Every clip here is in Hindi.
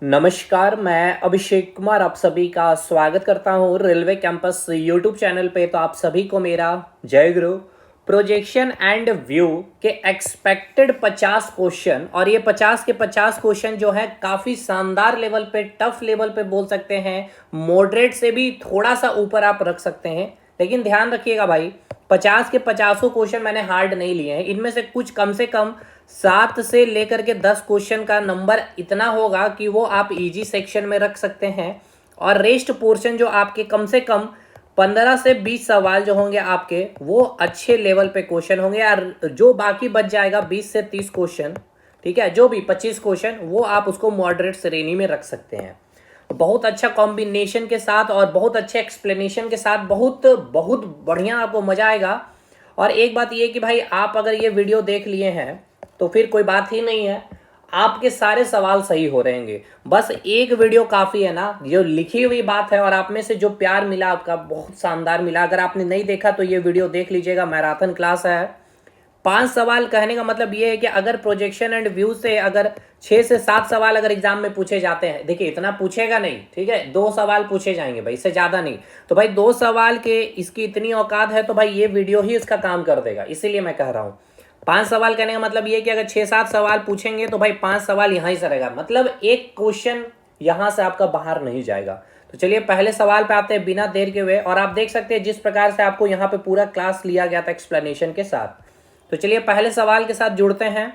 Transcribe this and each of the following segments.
नमस्कार, मैं अभिषेक कुमार आप सभी का स्वागत करता हूँ रेलवे कैंपस यूट्यूब चैनल पे। तो आप सभी को मेरा जय गुरु। प्रोजेक्शन एंड व्यू के एक्सपेक्टेड 50 क्वेश्चन, और ये 50 के 50 क्वेश्चन जो है काफ़ी शानदार लेवल पे, टफ लेवल पे बोल सकते हैं, मॉडरेट से भी थोड़ा सा ऊपर आप रख सकते हैं। लेकिन ध्यान रखिएगा भाई, 50 के 50 क्वेश्चन मैंने हार्ड नहीं लिए हैं। इनमें से कम 7 से लेकर के 10 क्वेश्चन का नंबर इतना होगा कि वो आप इजी सेक्शन में रख सकते हैं, और रेस्ट पोर्शन जो आपके कम से कम 15 से 20 सवाल जो होंगे आपके, वो अच्छे लेवल पे क्वेश्चन होंगे। और जो बाकी बच जाएगा 20 से 30 क्वेश्चन, ठीक है, जो भी 25 क्वेश्चन, वो आप उसको मॉडरेट श्रेणी में रख सकते हैं। बहुत अच्छा कॉम्बिनेशन के साथ और बहुत अच्छे एक्सप्लेनेशन के साथ, बहुत बहुत बढ़िया आपको मजा आएगा। और एक बात ये कि भाई, आप अगर ये वीडियो देख लिए हैं तो फिर कोई बात ही नहीं है, आपके सारे सवाल सही हो रहेंगे। बस एक वीडियो काफ़ी है ना, जो लिखी हुई बात है, और आप में से जो प्यार मिला आपका बहुत शानदार मिला। अगर आपने नहीं देखा तो ये वीडियो देख लीजिएगा, मैराथन क्लास है। 5 सवाल कहने का मतलब ये है कि अगर प्रोजेक्शन एंड व्यू से अगर 6 से 7 सवाल अगर एग्जाम में पूछे जाते हैं, देखिए इतना पूछेगा नहीं, ठीक है, 2 सवाल पूछे जाएंगे भाई, इससे ज़्यादा नहीं। तो भाई 2 सवाल के इसकी इतनी औकात है, तो भाई ये वीडियो ही इसका काम कर देगा। इसीलिए मैं कह रहा हूँ 5 सवाल कहने का मतलब ये कि अगर 6-7 सवाल पूछेंगे तो भाई 5 सवाल यहाँ ही से रहेगा, मतलब एक क्वेश्चन यहाँ से आपका बाहर नहीं जाएगा। तो चलिए पहले सवाल पे आते हैं बिना देर के हुए। और आप देख सकते हैं जिस प्रकार से आपको यहाँ पे पूरा क्लास लिया गया था एक्सप्लेनेशन के साथ। तो चलिए पहले सवाल के साथ जुड़ते हैं।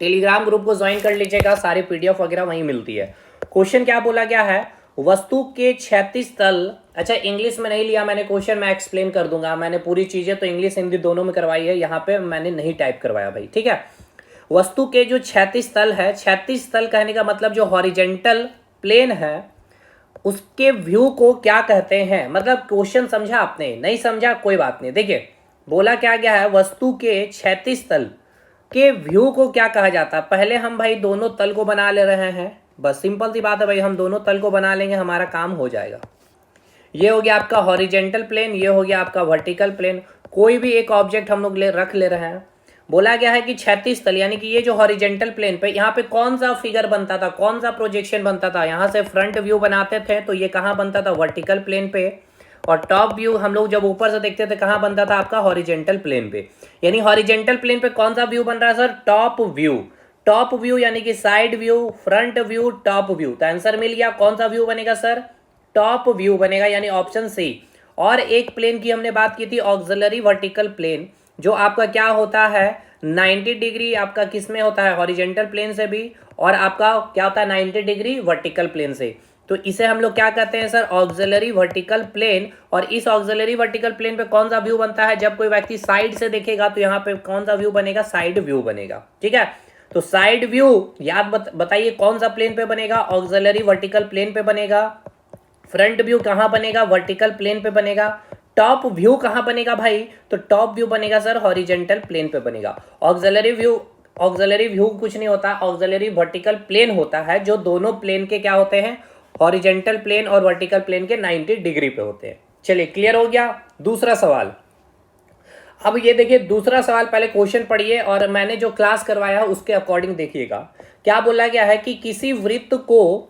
टेलीग्राम ग्रुप को ज्वाइन कर लीजिएगा, सारी पीडीएफ वगैरह वहीं मिलती है। क्वेश्चन क्या बोला गया है, वस्तु के 36 तल। अच्छा, इंग्लिश में नहीं लिया मैंने क्वेश्चन, मैं एक्सप्लेन कर दूंगा। मैंने पूरी चीजें तो इंग्लिश हिंदी दोनों में करवाई है, यहाँ पे मैंने नहीं टाइप करवाया भाई, ठीक है। वस्तु के जो 36 तल है, 36 तल कहने का मतलब जो हॉरिजेंटल प्लेन है उसके व्यू को क्या कहते हैं। मतलब क्वेश्चन समझा आपने, नहीं समझा कोई बात नहीं। देखिए बोला क्या गया है, वस्तु के 36 तल के व्यू को क्या कहा जाता है। पहले हम भाई दोनों तल को बना ले रहे हैं, बस सिंपल सी बात है भाई, हम दोनों तल को बना लेंगे, हमारा काम हो जाएगा। ये हो गया आपका हॉरिजेंटल प्लेन, ये हो गया आपका वर्टिकल प्लेन। कोई भी एक ऑब्जेक्ट हम लोग रख ले रहे हैं। बोला गया है कि 36 तल, यानी कि ये जो हॉरिजेंटल प्लेन पे, यहाँ पे कौन सा फिगर बनता था, कौन सा प्रोजेक्शन बनता था, यहाँ से फ्रंट व्यू बनाते थे तो ये कहाँ बनता था, वर्टिकल प्लेन पे। और टॉप व्यू हम लोग जब ऊपर से देखते थे कहाँ बनता था, आपका हॉरिजेंटल प्लेन पे। यानी हॉरिजेंटल प्लेन पे कौन सा व्यू बन रहा है sir, top view. Top view यानी कि side view, front view, top view. तो आंसर मिल गया, कौन सा व्यू बनेगा सर, टॉप व्यू बनेगा, यानी ऑप्शन सी। और एक प्लेन की हमने बात की थी, ऑक्सिलरी वर्टिकल प्लेन, जो आपका क्या होता है 90 डिग्री आपका किस में होता है, हॉरिजेंटल प्लेन से भी, और आपका क्या होता है 90 डिग्री वर्टिकल प्लेन से। तो इसे हम लोग क्या कहते हैं सर, ऑक्सिलरी वर्टिकल प्लेन। और इस ऑक्सिलरी वर्टिकल प्लेन पे कौन सा व्यू बनता है, जब कोई व्यक्ति साइड से देखेगा तो यहाँ पे कौन सा व्यू बनेगा, साइड व्यू बनेगा, ठीक है। तो साइड व्यू याद बताइए कौन सा प्लेन पे बनेगा, ऑक्सिलरी वर्टिकल प्लेन पे बनेगा। फ्रंट व्यू कहाँ बनेगा, वर्टिकल प्लेन पे बनेगा। टॉप व्यू कहाँ बनेगा भाई, तो टॉप व्यू बनेगा सर हॉरिजेंटल प्लेन पे बनेगा। ऑक्सिलरी व्यू कुछ नहीं होता, ऑक्सिलरी वर्टिकल प्लेन होता है, जो दोनों प्लेन के क्या होते हैं, हॉरिजेंटल प्लेन और वर्टिकल प्लेन के 90 डिग्री पे होते हैं। चलिए क्लियर हो गया। दूसरा सवाल, अब ये देखिए दूसरा सवाल, पहले क्वेश्चन पढ़िए और मैंने जो क्लास करवाया है उसके अकॉर्डिंग देखिएगा। क्या बोला गया है कि किसी वृत्त को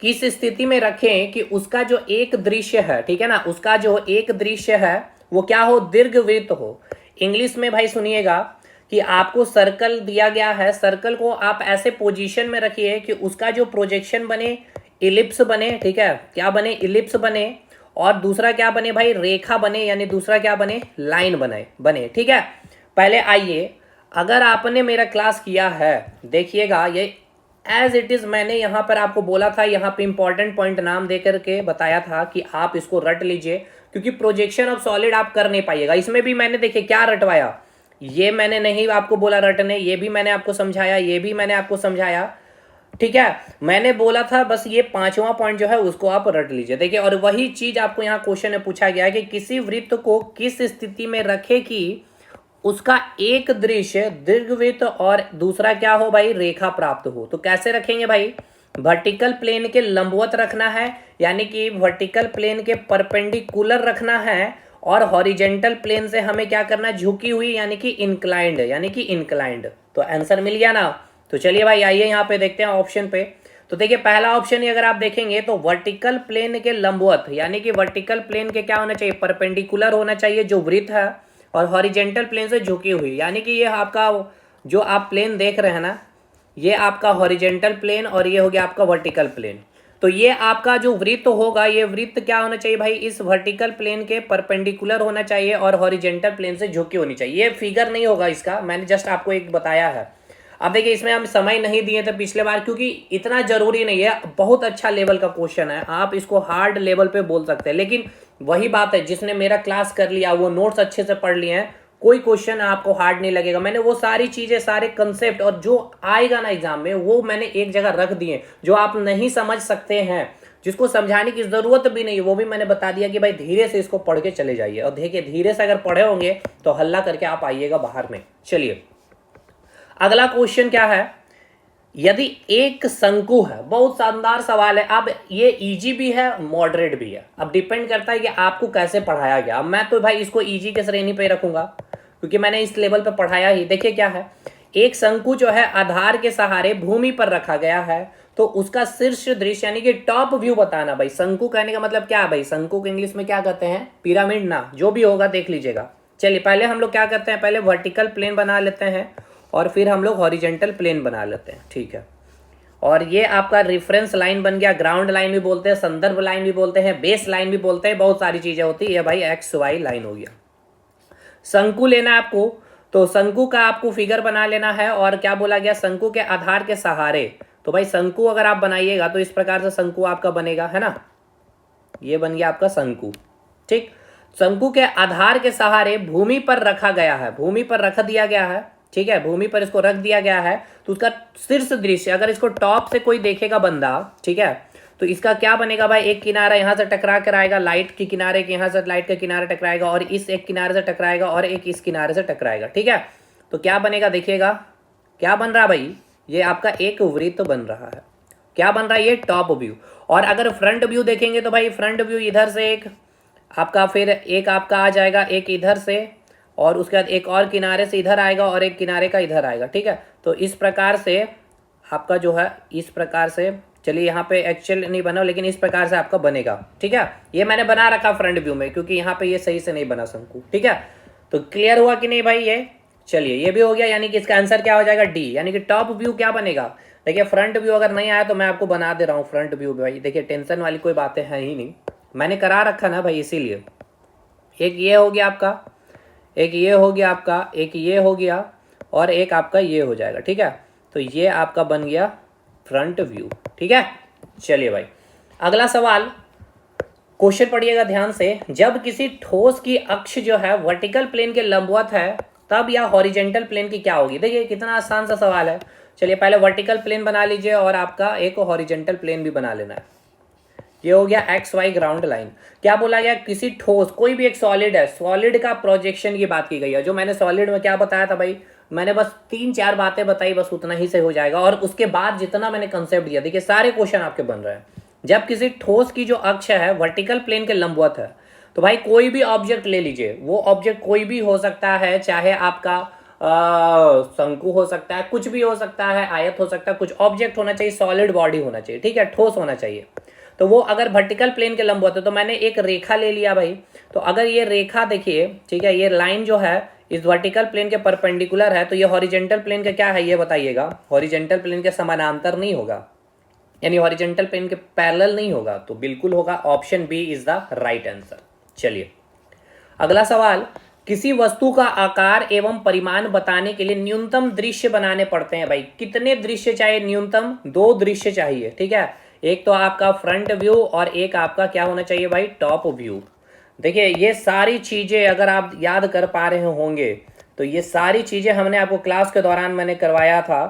किस स्थिति में रखें कि उसका जो एक दृश्य है, ठीक है ना, उसका जो एक दृश्य है वो क्या हो, दीर्घवृत्त हो। इंग्लिश में भाई सुनिएगा कि आपको सर्कल दिया गया है, सर्कल को आप ऐसे पोजीशन में रखिए कि उसका जो प्रोजेक्शन बने इलिप्स बने, ठीक है, क्या बने, इलिप्स बने। और दूसरा क्या बने भाई, रेखा बने, यानी दूसरा क्या बने, लाइन बने, ठीक है। पहले आइए, अगर आपने मेरा क्लास किया है देखिएगा, ये एज इट इज मैंने यहाँ पर आपको बोला था, यहाँ पे इंपॉर्टेंट पॉइंट नाम दे करके बताया था कि आप इसको रट लीजिए, क्योंकि प्रोजेक्शन ऑफ सॉलिड आप कर नहीं पाइएगा। इसमें भी मैंने देखिए क्या रटवाया, ये मैंने नहीं आपको बोला रटने, ये भी मैंने आपको समझाया, ये भी मैंने आपको समझाया, ठीक है। मैंने बोला था बस ये 5वां पॉइंट जो है उसको आप रट लीजिए। देखिए, और वही चीज आपको यहाँ क्वेश्चन में पूछा गया है कि किसी वृत्त को किस स्थिति में रखे कि उसका एक दृश्य दीर्घवृत्त और दूसरा क्या हो भाई, रेखा प्राप्त हो। तो कैसे रखेंगे भाई, वर्टिकल प्लेन के लंबवत रखना है, यानी कि वर्टिकल प्लेन के परपेंडिकुलर रखना है, और हॉरिजेंटल प्लेन से हमें क्या करना है, झुकी हुई, यानी कि इंक्लाइंड। तो आंसर मिल गया ना। तो चलिए भाई आइए यहाँ पे देखते हैं ऑप्शन पे। तो देखिए पहला ऑप्शन ही अगर आप देखेंगे तो वर्टिकल प्लेन के लंबवत, यानी कि वर्टिकल प्लेन के क्या होना चाहिए, परपेंडिकुलर होना चाहिए जो वृत्त है, और हॉरिजेंटल प्लेन से झुकी हुई, यानी कि ये आपका जो आप प्लेन देख रहे हैं ना, ये आपका हॉरिजेंटल प्लेन और ये हो गया आपका वर्टिकल प्लेन। तो ये आपका जो वृत्त होगा, ये वृत्त क्या होना चाहिए भाई, इस वर्टिकल प्लेन के परपेंडिकुलर होना चाहिए और हॉरिजेंटल प्लेन से झुकी होनी चाहिए। ये फिगर नहीं होगा इसका, मैंने जस्ट आपको एक बताया है। अब देखिए इसमें हम समय नहीं दिए थे पिछले बार, क्योंकि इतना जरूरी नहीं है, बहुत अच्छा लेवल का क्वेश्चन है, आप इसको हार्ड लेवल पे बोल सकते हैं। लेकिन वही बात है, जिसने मेरा क्लास कर लिया, वो नोट्स अच्छे से पढ़ लिए हैं, कोई क्वेश्चन आपको हार्ड नहीं लगेगा। मैंने वो सारी चीजें, सारे कंसेप्ट और जो आएगा ना एग्जाम में, वो मैंने एक जगह रख दिए। जो आप नहीं समझ सकते हैं, जिसको समझाने की जरूरत भी नहीं, वो भी मैंने बता दिया कि भाई धीरे से इसको पढ़ के चले जाइए। और देखिए धीरे से अगर पढ़े होंगे तो हल्ला करके आप आइएगा बाहर में। चलिए अगला क्वेश्चन क्या है, यदि एक शंकु है, बहुत शानदार सवाल है। अब ये इजी भी है, मॉडरेट भी है, अब डिपेंड करता है कि आपको कैसे पढ़ाया गया। अब मैं तो भाई इसको इजी के श्रेणी पे रखूंगा, क्योंकि मैंने इस लेवल पे पढ़ाया ही। देखिए क्या है, एक शंकु जो है आधार के सहारे भूमि पर रखा गया है, तो उसका शीर्ष दृश्य यानी कि टॉप व्यू बताना। भाई शंकु कहने का मतलब क्या है भाई, शंकु को इंग्लिश में क्या कहते हैं, पिरामिड ना, जो भी होगा देख लीजिएगा। चलिए पहले हम लोग क्या करते हैं, पहले वर्टिकल प्लेन बना लेते हैं और फिर हम लोग हॉरिजेंटल प्लेन बना लेते हैं, ठीक है। और ये आपका रेफरेंस लाइन बन गया, ग्राउंड लाइन भी बोलते हैं, संदर्भ लाइन भी बोलते हैं, बेस लाइन भी बोलते हैं, बहुत सारी चीजें होती है। भाई एक्स वाई लाइन हो गया। शंकु लेना है आपको, तो शंकु का आपको फिगर बना लेना है। और क्या बोला गया, शंकु के आधार के सहारे। तो भाई शंकु अगर आप बनाइएगा तो इस प्रकार से शंकु आपका बनेगा, है ना, ये बन गया आपका शंकु, ठीक। शंकु के आधार के सहारे भूमि पर रखा गया है, भूमि पर रख दिया गया है, ठीक है, भूमि पर इसको रख दिया गया है। तो उसका शीर्ष दृश्य, अगर इसको टॉप से कोई देखेगा बंदा, ठीक है, तो इसका क्या बनेगा भाई, एक किनारा यहां से टकरा कर आएगा, लाइट के किनारे के, यहां से लाइट का किनारा टकराएगा, और इस एक किनारे से टकराएगा, और एक इस किनारे से टकराएगा, ठीक है। तो क्या बनेगा, देखिएगा क्या बन रहा है भाई, ये आपका एक वृत्त बन रहा है। क्या बन रहा है, ये टॉप व्यू। और अगर फ्रंट व्यू देखेंगे तो भाई फ्रंट व्यू इधर से एक आपका, फिर एक आपका आ जाएगा, एक इधर से, और उसके बाद एक और किनारे से इधर आएगा, और एक किनारे का इधर आएगा, ठीक है। तो इस प्रकार से आपका जो है, इस प्रकार से, चलिए यहाँ पे एक्चुअल नहीं बना, लेकिन इस प्रकार से आपका बनेगा, ठीक है। ये मैंने बना रखा फ्रंट व्यू में, क्योंकि यहाँ पे ये सही से नहीं बना शंकु, ठीक है। तो क्लियर हुआ कि नहीं भाई ये, चलिए ये भी हो गया, यानी कि इसका आंसर क्या हो जाएगा, डी, यानी कि टॉप व्यू क्या बनेगा। देखिए फ्रंट व्यू अगर नहीं आया तो मैं आपको बना दे रहा हूँ फ्रंट व्यू भाई। देखिए टेंशन वाली कोई बातें हैं ही नहीं, मैंने करा रखा ना भाई, इसीलिए। एक ये हो गया आपका, एक ये हो गया आपका, एक ये हो गया, और एक आपका ये हो जाएगा, ठीक है। तो ये आपका बन गया फ्रंट व्यू, ठीक है। चलिए भाई अगला सवाल, क्वेश्चन पढ़िएगा ध्यान से। जब किसी ठोस की अक्ष जो है वर्टिकल प्लेन के लंबवत है, तब या हॉरिजेंटल प्लेन की क्या होगी। देखिए कितना आसान सा सवाल है। चलिए पहले वर्टिकल प्लेन बना लीजिए, और आपका एक हॉरिजेंटल प्लेन भी बना लेना है। ये हो गया एक्स वाई ग्राउंड लाइन। क्या बोला गया, किसी ठोस, कोई भी एक सॉलिड है, सॉलिड का प्रोजेक्शन की बात की गई है। जो मैंने सॉलिड में क्या बताया था भाई, मैंने बस 3-4 बातें बताई, बस उतना ही से हो जाएगा। और उसके बाद जितना मैंने कंसेप्ट दिया, देखिए सारे क्वेश्चन आपके बन रहे हैं। जब किसी ठोस की जो अक्ष है वर्टिकल प्लेन के लंबवत है, तो भाई कोई भी ऑब्जेक्ट ले लीजिए, वो ऑब्जेक्ट कोई भी हो सकता है, चाहे आपका शंकु हो सकता है, कुछ भी हो सकता है, आयत हो सकता है, कुछ ऑब्जेक्ट होना चाहिए, सॉलिड बॉडी होना चाहिए, ठीक है, ठोस होना चाहिए। तो वो अगर वर्टिकल प्लेन के लंबवत है, तो मैंने एक रेखा ले लिया भाई। तो अगर ये रेखा देखिए, ठीक है, ये लाइन जो है इस वर्टिकल प्लेन के परपेंडिकुलर है, तो ये हॉरिजेंटल प्लेन का क्या है ये बताइएगा, हॉरिजेंटल प्लेन के समानांतर नहीं होगा, यानी हॉरिजेंटल प्लेन के पैरेलल नहीं होगा। तो बिल्कुल होगा option B is the right answer. चलिए अगला सवाल, किसी वस्तु का आकार एवं परिमाण बताने के लिए न्यूनतम दृश्य बनाने पड़ते हैं। भाई कितने दृश्य चाहिए, न्यूनतम 2 दृश्य चाहिए, ठीक है। एक तो आपका फ्रंट व्यू, और एक आपका क्या होना चाहिए भाई, टॉप व्यू। देखिए ये सारी चीजें अगर आप याद कर पा रहे होंगे, तो ये सारी चीजें हमने आपको क्लास के दौरान मैंने करवाया था,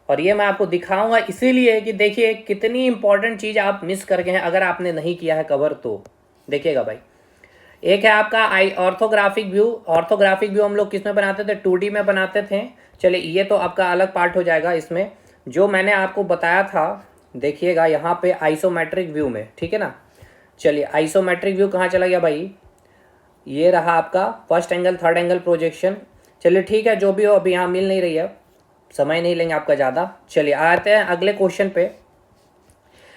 और ये मैं आपको दिखाऊंगा इसीलिए कि देखिए कितनी इंपॉर्टेंट चीज आप मिस कर गए हैं अगर आपने नहीं किया है कवर। तो देखिएगा भाई, एक है आपका ऑर्थोग्राफिक व्यू। ऑर्थोग्राफिक व्यू हम लोग किस में बनाते थे, 2D में बनाते थे। चलिए ये तो आपका अलग पार्ट हो जाएगा। इसमें जो मैंने आपको बताया था, देखिएगा यहाँ पे आइसोमेट्रिक व्यू में, ठीक है ना। चलिए आइसोमेट्रिक व्यू कहाँ चला गया भाई, ये रहा आपका first angle, third angle projection. चलिए ठीक है, जो भी हो, अभी यहाँ मिल नहीं रही है, समय नहीं लेंगे आपका ज़्यादा। चलिए आते हैं अगले क्वेश्चन पे।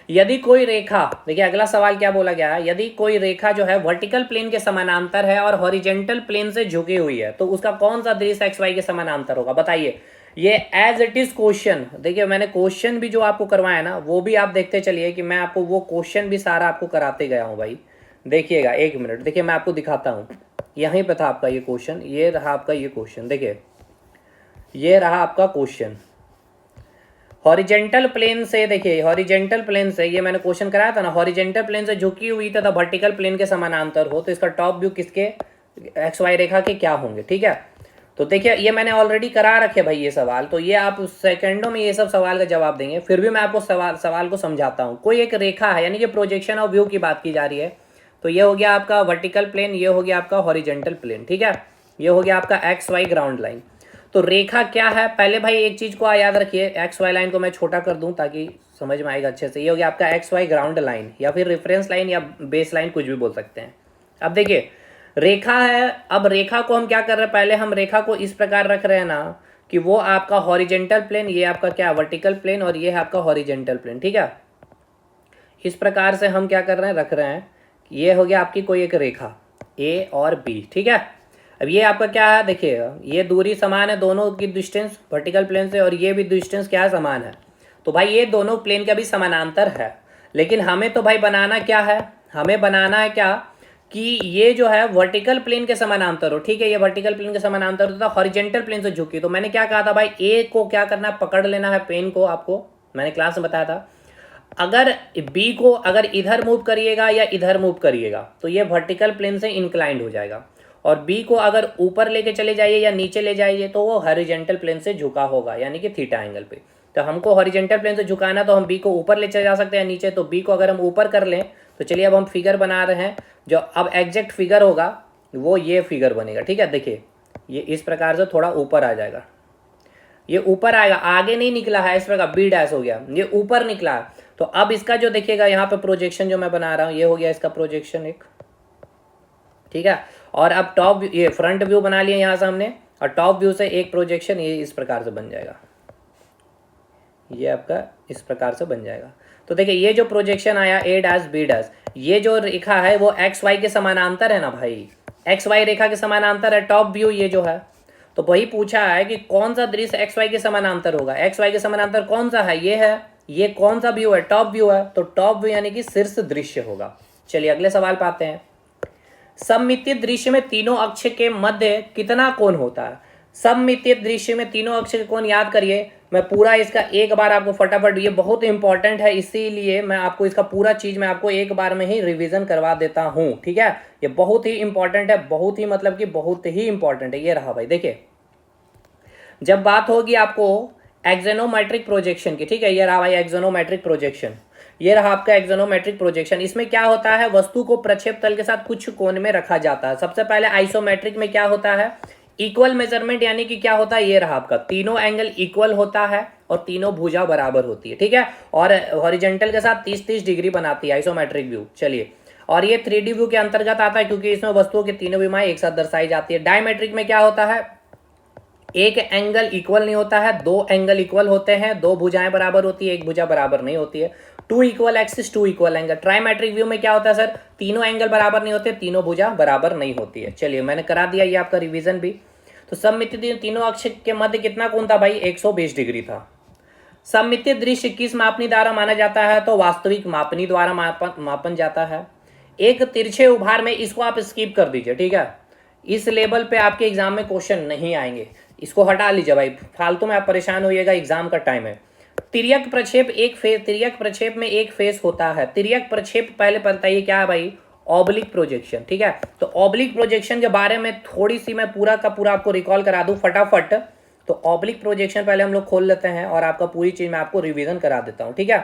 यदि कोई रेखा, देखिए अगला सवाल क्या बोला गया है, यदि कोई रेखा जो है वर्टिकल प्लेन के समानांतर है और हॉरिजेंटल प्लेन से झुकी हुई है तो उसका कौन सा दृश्य एक्स वाई के समानांतर होगा, बताइए। ये एज इट इज क्वेश्चन, देखिए मैंने क्वेश्चन भी जो आपको करवाया ना वो भी आप देखते चलिए कि मैं आपको वो क्वेश्चन भी सारा आपको कराते गया हूँ भाई। देखिएगा, एक मिनट, देखिए मैं आपको दिखाता हूँ। यहीं पे था आपका ये क्वेश्चन, ये रहा आपका ये क्वेश्चन, देखिए ये रहा आपका क्वेश्चन। हॉरिजेंटल प्लेन से, देखिए हॉरिजेंटल प्लेन से, ये मैंने क्वेश्चन कराया था ना, हॉरिजेंटल प्लेन से झुकी हुई तथा वर्टिकल प्लेन के समानांतर हो तो इसका टॉप व्यू किसके एक्स वाई रेखा के क्या होंगे, ठीक है। तो देखिए ये मैंने ऑलरेडी करा रखे भाई ये सवाल, तो ये आप सेकंडों में ये सब सवाल का जवाब देंगे। फिर भी मैं आपको सवाल को समझाता हूँ। कोई एक रेखा है, यानी कि प्रोजेक्शन ऑफ व्यू की बात की जा रही है, तो ये हो गया आपका वर्टिकल प्लेन, ये हो गया आपका हॉरिजेंटल प्लेन, ठीक है। ये हो गया आपका एक्स वाई ग्राउंड लाइन। तो रेखा क्या है, पहले भाई एक चीज को याद रखिए, एक्स वाई लाइन को मैं छोटा कर दूं ताकि समझ में आएगा अच्छे से। ये हो गया आपका एक्स वाई ग्राउंड लाइन या फिर रेफरेंस लाइन या बेस लाइन, कुछ भी बोल सकते हैं। अब देखिए रेखा है, अब रेखा को हम क्या कर रहे हैं, पहले हम रेखा को इस प्रकार रख रहे हैं ना कि वो आपका हॉरिजेंटल प्लेन, ये आपका क्या वर्टिकल प्लेन और ये है आपका हॉरिजेंटल प्लेन, ठीक है। इस प्रकार से हम क्या कर रहे हैं, रख रहे हैं। ये हो गया आपकी कोई एक रेखा ए और बी, ठीक है। अब ये आपका क्या है, देखिए ये दूरी समान है दोनों की डिस्टेंस वर्टिकल प्लेन से, और ये भी डिस्टेंस क्या है, समान है। तो भाई ये दोनों प्लेन का भी समानांतर है, लेकिन हमें तो भाई बनाना क्या है, हमें बनाना है क्या कि ये जो है वर्टिकल प्लेन के समानांतर हो, ठीक है। ये वर्टिकल प्लेन के समानांतर होता है, हॉरिजेंटल प्लेन से झुकी। तो मैंने क्या कहा था भाई, ए को क्या करना है, पकड़ लेना है पेन को, आपको मैंने क्लास में बताया था। अगर बी को अगर इधर मूव करिएगा या इधर मूव करिएगा तो ये वर्टिकल प्लेन से इंक्लाइंड हो जाएगा, और बी को अगर ऊपर लेके चले जाइए या नीचे ले जाइए तो वो हॉरिजेंटल प्लेन से झुका होगा, यानी कि थीटा एंगल पे। तो हमको हॉरिजेंटल प्लेन से झुकाना, तो हम बी को ऊपर ले चले जा सकते हैं नीचे। तो बी को अगर हम ऊपर कर लें तो चलिए अब हम फिगर बना रहे हैं, जो अब एग्जैक्ट फिगर होगा वो ये फिगर बनेगा, ठीक है। देखिए ये इस प्रकार से थोड़ा ऊपर आ जाएगा, ये ऊपर आएगा, आगे नहीं निकला है इस प्रकार, बी डैश हो गया, ये ऊपर निकला है। तो अब इसका जो देखिएगा यहाँ पे प्रोजेक्शन जो मैं बना रहा हूँ, ये हो गया इसका प्रोजेक्शन एक, ठीक है। और अब टॉप, ये फ्रंट व्यू बना लिया यहाँ सामने, और टॉप व्यू से एक प्रोजेक्शन ये इस प्रकार से बन जाएगा, ये आपका इस प्रकार से बन जाएगा। तो देखिए ये जो प्रोजेक्शन आया ए डैश बी डैश, ये जो रेखा है वो एक्स वाई के समानांतर है ना भाई, एक्स वाई रेखा के समानांतर है टॉप व्यू ये जो है। तो वही पूछा है कि कौन सा दृश्य एक्स वाई के समानांतर होगा, एक्स वाई के समानांतर कौन सा है, ये है। ये कौन सा व्यू है, टॉप व्यू है, तो टॉप व्यू यानी कि शीर्ष दृश्य होगा। चलिए अगले सवाल पे आते हैं। सममितीय दृश्य में तीनों अक्ष के मध्य कितना कोण होता है। सममितीय दृश्य में तीनों अक्ष के कोण याद करिए, मैं पूरा इसका एक बार आपको फटाफट, ये बहुत इंपॉर्टेंट है इसीलिए मैं आपको इसका पूरा चीज मैं आपको एक बार में ही रिवीजन करवा देता हूं, ठीक है। ये बहुत ही इंपॉर्टेंट है, बहुत ही मतलब कि बहुत ही इंपॉर्टेंट है। ये रहा भाई, देखिए जब बात होगी आपको एक्सोनोमेट्रिक प्रोजेक्शन की, ठीक है, ये रहा भाई एक्सोनोमेट्रिक प्रोजेक्शन, ये रहा आपका एक्सोनोमेट्रिक प्रोजेक्शन। इसमें क्या होता है, वस्तु को प्रक्षेप तल के साथ कुछ कोण में रखा जाता है। सबसे पहले आइसोमेट्रिक में क्या होता है, इक्वल मेजरमेंट, यानी कि क्या होता है, ये रहा आपका तीनों एंगल इक्वल होता है और तीनों भुजा बराबर होती है, ठीक है। और हॉरिजेंटल के साथ 30-30 डिग्री बनाती है आइसोमेट्रिक व्यू। चलिए, और ये 3D व्यू के अंतर्गत आता है क्योंकि इसमें वस्तुओं की तीनों विमाएं एक साथ दर्शाई जाती है। डायमेट्रिक में क्या होता है, एक एंगल इक्वल नहीं होता है, दो एंगल इक्वल होते हैं, दो भुजाएं बराबर होती है, एक भुजा बराबर नहीं होती है। Two equal axis, two equal angle. Trimetric view में क्या होता है सर, तीनों एंगल बराबर नहीं होते, तीनों भुजा बराबर नहीं होती है। चलिए मैंने करा दिया ये आपका रिवीजन भी। तो सममितीय तीनों अक्ष के मध्य कितना कोण था भाई, 120 डिग्री था। सममितीय दृश्य किस मापनी द्वारा माना जाता है, तो वास्तविक मापनी द्वारा मापन जाता है। एक तिरछे उभार में, इसको आप स्किप कर दीजिए, ठीक है, इस लेवल पे आपके एग्जाम में क्वेश्चन नहीं आएंगे, इसको हटा लीजिए भाई, फालतू में आप परेशान होइएगा, एग्जाम का टाइम है। तिर्यक प्रक्षेप एक फेस, तिर्यक प्रक्षेप में एक फेस होता है। तिर्यक प्रक्षेप पहले बताइए क्या है भाई, ऑब्लिक प्रोजेक्शन, ठीक है। तो ऑब्लिक प्रोजेक्शन के बारे में थोड़ी सी मैं पूरा का पूरा आपको रिकॉल करा दूं फटाफट। तो ऑब्लिक प्रोजेक्शन पहले हम लोग खोल लेते हैं और आपका पूरी चीज मैं आपको रिवीजन करा देता हूं, ठीक है।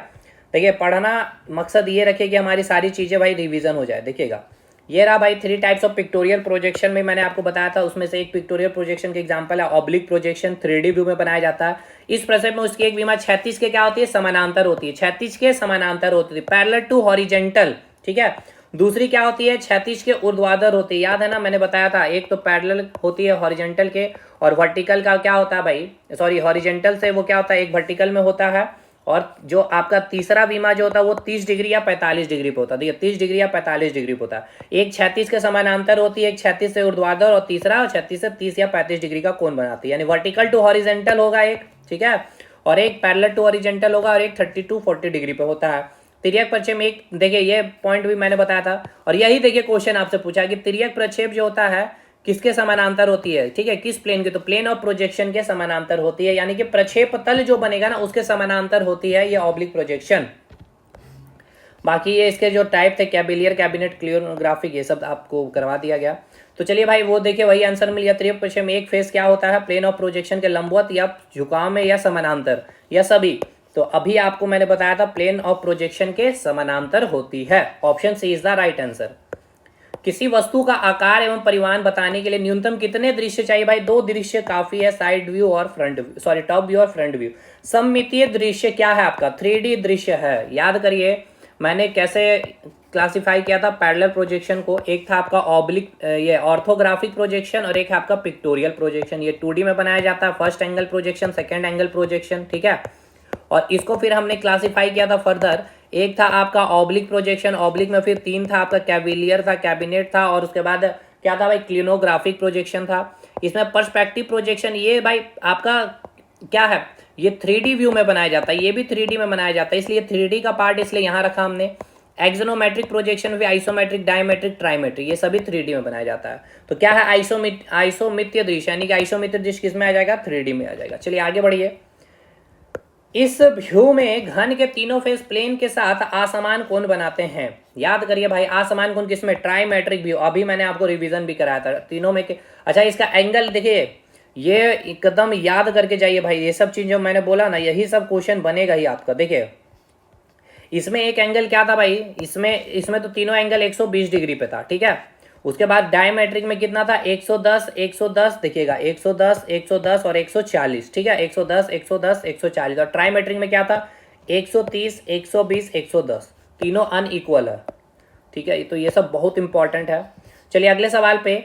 देखिए पढ़ना मकसद ये रखिए कि हमारी सारी चीजें भाई रिवीजन हो जाए। देखिएगा ये रहा भाई 3 टाइप्स ऑफ पिक्टोरियल प्रोजेक्शन में मैंने आपको बताया था, उसमें से एक पिक्टोरियल प्रोजेक्शन के एग्जांपल है ऑब्लिक प्रोजेक्शन, 3D व्यू में बनाया जाता है। इस प्रक्षेप में उसकी एक विमा क्षैतिज के क्या होती है, समानांतर होती है, क्षैतिज के समानांतर होती है, पैरेलल टू हॉरिजेंटल, ठीक है। दूसरी क्या होती है, क्षैतिज के ऊर्ध्वाधर होती है, याद है ना मैंने बताया था, एक तो पैरेलल होती है हॉरिजेंटल के, और वर्टिकल का क्या होता है भाई, सॉरी हॉरिजेंटल से वो क्या होता है, एक वर्टिकल में होता है और जो आपका तीसरा बीमा जो होता है वो 30 डिग्री या 45 डिग्री पे होता है। देखिए 30 डिग्री या 45 डिग्री पे होता है। एक 36 के समानांतर होती है, एक 36 से ऊर्ध्वाधर, और तीसरा 36 से 30 या 35 डिग्री का कोण बनाती है। यानी वर्टिकल टू हॉरिजेंटल होगा एक, ठीक है, और एक पैरेलल टू हॉरिजेंटल होगा, और एक 30 टू 40 डिग्री पे होता है। तिर्यक प्रक्षेप एक, देखिए ये पॉइंट भी मैंने बताया था। और यही देखिए क्वेश्चन आपसे पूछा कि तिर्यक प्रक्षेप जो होता है किसके समानांतर होती है, ठीक है, किस प्लेन के, तो प्लेन ऑफ प्रोजेक्शन के समानांतर होती है। यानी कि प्रक्षेप तल जो बनेगा ना उसके समानांतर होती है ये ऑब्लिक प्रोजेक्शन। बाकी ये इसके जो टाइप थे कैबिलियर, कैबिनेट, क्लियोग्राफिक, ये सब आपको करवा दिया गया। तो चलिए भाई वो देखिए वही आंसर मिल गया। तिर्यक प्रक्षेप में एक फेस क्या होता है, प्लेन ऑफ प्रोजेक्शन के लंबवत या झुकाव में या समानांतर या सभी। तो अभी आपको मैंने बताया था प्लेन ऑफ प्रोजेक्शन के समानांतर होती है। Option C is the right answer. किसी वस्तु का आकार एवं परिमाण बताने के लिए न्यूनतम कितने दृश्य चाहिए भाई, 2 दृश्य काफी है, साइड व्यू और front view, sorry top view और फ्रंट व्यू। सममितीय दृश्य क्या है आपका, 3D दृश्य है। याद करिए मैंने कैसे क्लासिफाई किया था पैरेलल प्रोजेक्शन को, एक था आपका ऑब्लिक ये ऑर्थोग्राफिक प्रोजेक्शन, और एक है आपका पिक्टोरियल प्रोजेक्शन। ये 2D में बनाया जाता है, first angle projection, second angle projection, ठीक है। और इसको फिर हमने क्लासिफाई किया था फर्दर, एक था आपका ऑब्लिक प्रोजेक्शन, ऑब्लिक में फिर 3 था आपका कैबिलियर था, कैबिनेट था, और उसके बाद क्या था भाई, क्लिनोग्राफिक प्रोजेक्शन था। इसमें पर्सपेक्टिव प्रोजेक्शन ये भाई आपका क्या है, ये 3D व्यू में बनाया जाता है, ये भी 3D में बनाया जाता है, इसलिए 3D का पार्ट इसलिए यहाँ रखा हमने। एक्सोनोमेट्रिक प्रोजेक्शन भी, आइसोमेट्रिक, डायमेट्रिक, ट्राइमेट्रिक, ये सभी 3D में बनाया जाता है। तो क्या है, आइसोमितीय दृश्य, यानी कि आइसोमितीय दृश्य किस में आ जाएगा, 3D में आ जाएगा। चलिए आगे बढ़िए। इस व्यू में घन के तीनों फेस प्लेन के साथ असमान कोण बनाते हैं। याद करिए भाई असमान कोण किसमें, ट्राइमेट्रिक व्यू। अभी मैंने आपको रिवीजन भी कराया था तीनों में के। अच्छा इसका एंगल देखिए, ये एकदम याद करके जाइए भाई, ये सब चीज जो मैंने बोला ना यही सब क्वेश्चन बनेगा ही आपका। देखिए इसमें एक एंगल क्या था भाई, इसमें तो तीनों एंगल 120 डिग्री पे था, ठीक है। उसके बाद डायमेट्रिक में कितना था, 110 110, देखिएगा 110 110 और 140, ठीक है, 110 110 140। और ट्राइमेट्रिक में क्या था, 130 120 110, तीनों अनइक्वल है, ठीक है। तो ये सब बहुत इंपॉर्टेंट है। चलिए अगले सवाल पे,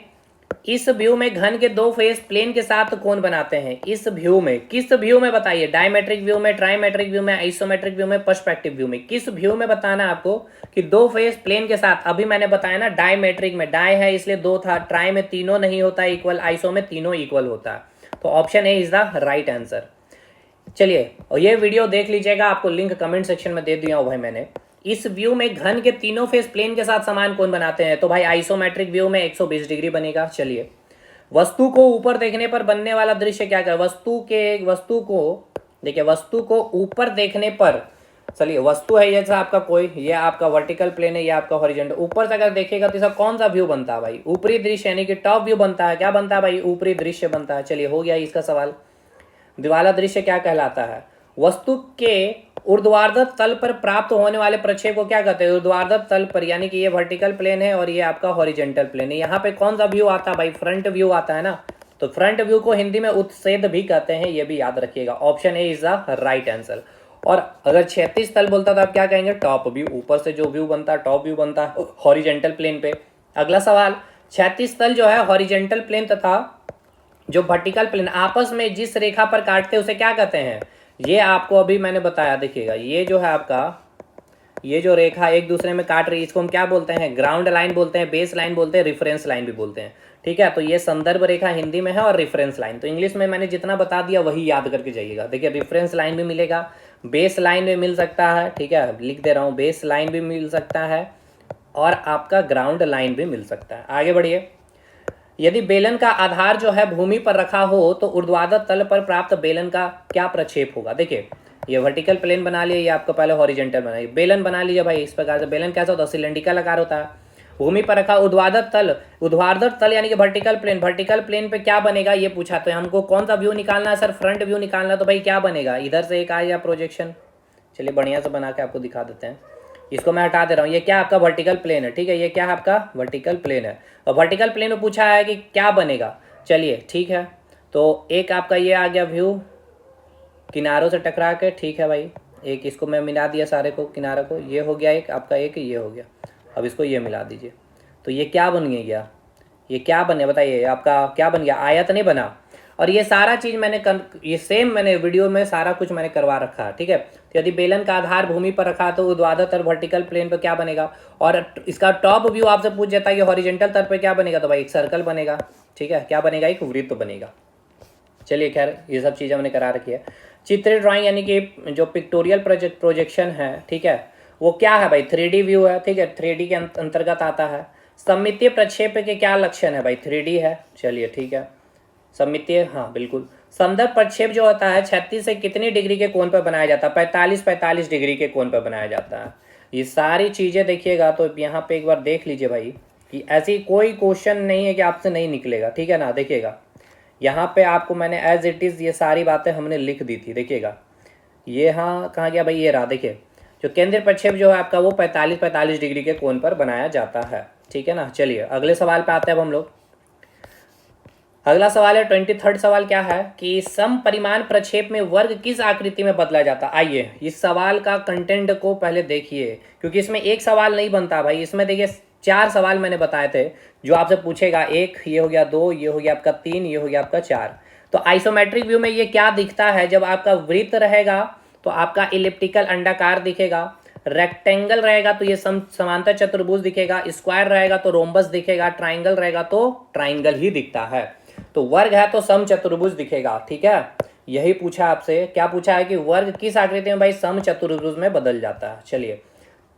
इस व्यू में घन के 2 फेस प्लेन के साथ कोण बनाते हैं। इस व्यू में, किस व्यू में बताइए, डायमेट्रिक व्यू में, ट्राइमेट्रिक व्यू में, आइसोमेट्रिक व्यू में, पर्सपेक्टिव व्यू में, किस व्यू में बताना आपको कि 2 फेस प्लेन के साथ। अभी मैंने बताया ना डायमेट्रिक में डाय है इसलिए 2 था, ट्राई में तीनों नहीं होता इक्वल, आइसो में तीनों इक्वल होता है। तो option A is the right answer. चलिए और ये वीडियो देख लीजिएगा, आपको लिंक कमेंट सेक्शन में दे दिया हूं भाई मैंने। इस व्यू में घन के तीनों फेस प्लेन के साथ समान कोण बनाते हैं, तो भाई आइसोमेट्रिक व्यू में 120 डिग्री बनेगा। चलिए वस्तु को ऊपर देखने पर बनने वाला दृश्य क्या कर, वस्तु को देखिए, वस्तु को ऊपर देखने पर, चलिए वस्तु है जैसा आपका कोई, ये आपका वर्टिकल प्लेन है, ये आपका हॉरिजॉन्टल, ऊपर से अगर देखेगा तो इसका कौन सा व्यू बनता है भाई, ऊपरी दृश्य, यानी कि टॉप व्यू बनता है। क्या बनता है भाई, ऊपरी दृश्य बनता है। चलिए हो गया इसका सवाल। द्विवाला दृश्य क्या कहलाता है, वस्तु के ऊर्ध्वाधर तल पर प्राप्त होने वाले प्रक्षेप को क्या कहते हैं, ऊर्ध्वाधर तल पर, यानी कि ये वर्टिकल प्लेन है और ये आपका हॉरिजॉन्टल प्लेन है। यहाँ पे कौन सा व्यू आता है भाई, फ्रंट व्यू आता है ना। तो फ्रंट व्यू को हिंदी में उत्सेद भी कहते हैं, ये भी याद रखिएगा। Option A is the right answer. और अगर 36 तल बोलता तो आप क्या कहेंगे, टॉप व्यू, ऊपर से जो व्यू बनता है टॉप व्यू बनता है हॉरिजॉन्टल प्लेन पे। अगला सवाल, 36 तल जो है हॉरिजॉन्टल प्लेन तथा जो वर्टिकल प्लेन आपस में जिस रेखा पर काटते हैं उसे क्या कहते हैं। ये आपको अभी मैंने बताया, देखिएगा ये जो है आपका, ये जो रेखा एक दूसरे में काट रही है इसको हम क्या बोलते हैं, ग्राउंड लाइन बोलते हैं, बेस लाइन बोलते हैं, रेफरेंस लाइन भी बोलते हैं, ठीक है। तो ये संदर्भ रेखा हिंदी में है और रेफरेंस लाइन तो इंग्लिश में मैंने जितना बता दिया वही याद करके जाइएगा। देखिए रेफरेंस लाइन भी मिलेगा, बेस लाइन भी मिल सकता है, ठीक है, लिख दे रहा हूँ, बेस लाइन भी मिल सकता है और आपका ग्राउंड लाइन भी मिल सकता है। आगे बढ़िए। यदि बेलन का आधार जो है भूमि पर रखा हो तो ऊर्ध्वाधर तल पर प्राप्त बेलन का क्या प्रक्षेप होगा। देखिए ये वर्टिकल प्लेन बना लिया, ये आपका पहले हॉरिजॉन्टल बना लिया, बेलन बना लीजिए भाई। इस प्रकार से बेलन कैसा होता है, सिलेंड्रिकल आकार होता है। भूमि पर रखा ऊर्ध्वाधर तल यानी कि वर्टिकल प्लेन पे क्या बनेगा ये पूछा, तो हमको कौन सा व्यू निकालना है सर, फ्रंट व्यू निकालना है। तो भाई क्या बनेगा, इधर से एक आया प्रोजेक्शन। चलिए बढ़िया से बना के आपको दिखा देते हैं, इसको मैं हटा दे रहा हूँ। ये क्या आपका वर्टिकल प्लेन है, ठीक है, ये क्या है आपका वर्टिकल प्लेन है और वर्टिकल प्लेन में पूछा है कि क्या बनेगा। चलिए ठीक है, तो एक आपका ये आ गया व्यू किनारों से टकरा के, ठीक है भाई, एक इसको मैं मिला दिया सारे को किनारों को, ये हो गया एक आपका, एक ये हो गया। अब इसको ये मिला दीजिए, तो ये क्या बन गया, ये क्या बने बताइए, आपका क्या बन गया, आयत नहीं बना। और ये सारा चीज़ मैंने ये सेम मैंने वीडियो में सारा कुछ मैंने करवा रखा है, ठीक है। यदि बेलन का आधार भूमि पर रखा तो ऊर्ध्वाधर तल वर्टिकल प्लेन पर क्या बनेगा, और इसका टॉप व्यू आपसे पूछ जाता है कि हॉरिजॉन्टल तल पे क्या बनेगा, तो भाई एक सर्कल बनेगा। ठीक है, क्या बनेगा, एक वृत्त बनेगा। चलिए खैर ये सब चीज़ें हमने करा रखी है। चित्र ड्राइंग यानी कि जो पिक्टोरियल प्रोजेक्शन है, ठीक है, वो क्या है भाई, 3D व्यू है। ठीक है, 3D के अंतर्गत आता है। सममितीय प्रक्षेप के क्या लक्षण है भाई, 3D है। चलिए ठीक है, सममितीय, हाँ बिल्कुल। संदर्भ प्रक्षेप जो होता है 36 से कितनी डिग्री के कोण पर बनाया जाता है, 45 डिग्री के कोण पर बनाया जाता है। ये सारी चीज़ें देखिएगा तो यहाँ पे एक बार देख लीजिए भाई कि ऐसी कोई क्वेश्चन नहीं है कि आपसे नहीं निकलेगा। ठीक है ना, देखिएगा यहाँ पे आपको मैंने एज इट इज़ ये सारी बातें हमने लिख दी थी। देखिएगा ये, हाँ कहाँ गया भाई, ये रहा। देखिए जो केंद्र प्रक्षेप जो है आपका वो 45 डिग्री के कोण पर बनाया जाता है। ठीक है ना, चलिए अगले सवाल पे आते हैं अब हम लोग। अगला सवाल है 23rd सवाल क्या है कि सम परिमाण प्रक्षेप में वर्ग किस आकृति में बदला जाता है। आइए इस सवाल का कंटेंट को पहले देखिए, क्योंकि इसमें एक सवाल नहीं बनता भाई, इसमें देखिए 4 सवाल मैंने बताए थे जो आपसे पूछेगा। एक ये हो गया, 2 ये हो गया आपका, 3 ये हो गया आपका, 4। तो आइसोमेट्रिक व्यू में ये क्या दिखता है, जब आपका वृत्त रहेगा तो आपका इलिप्टिकल अंडाकार दिखेगा, रेक्टेंगल रहेगा तो ये समांतर चतुर्भुज दिखेगा, स्क्वायर रहेगा तो रोम्बस दिखेगा, ट्राइंगल रहेगा तो ट्राइंगल ही दिखता है। तो वर्ग है तो सम चतुर्भुज दिखेगा। ठीक है, यही पूछा आपसे, क्या पूछा है कि वर्ग किस आकृति में भाई, सम चतुर्भुज में बदल जाता है। चलिए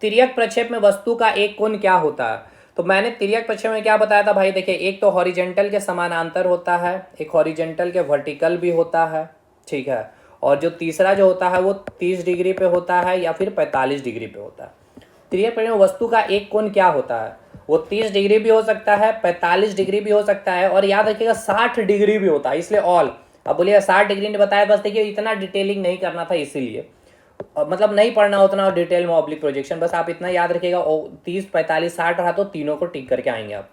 तिर्यक प्रक्षेप में वस्तु का एक कोण क्या होता है, तो मैंने तिर्यक प्रक्षेप में क्या बताया था भाई, देखिए एक तो हॉरिजेंटल के समानांतर होता है, एक हॉरिजेंटल के वर्टिकल भी होता है। ठीक है, और जो तीसरा जो होता है वो 30 डिग्री पे होता है या फिर 45 डिग्री पे होता है। तिर्यक प्रक्षेप में वस्तु का एक कोण क्या होता है, वो 30 डिग्री भी हो सकता है, 45 डिग्री भी हो सकता है, और याद रखिएगा 60 डिग्री भी होता है। इसलिए ऑल, अब बोलिए 60 डिग्री ने बताया, बस देखिए इतना डिटेलिंग नहीं करना था, इसीलिए मतलब नहीं पढ़ना उतना डिटेल में ऑब्लिक प्रोजेक्शन, बस आप इतना याद रखिएगा 30 45 60 रहा तो तीनों को टिक करके आएंगे आप।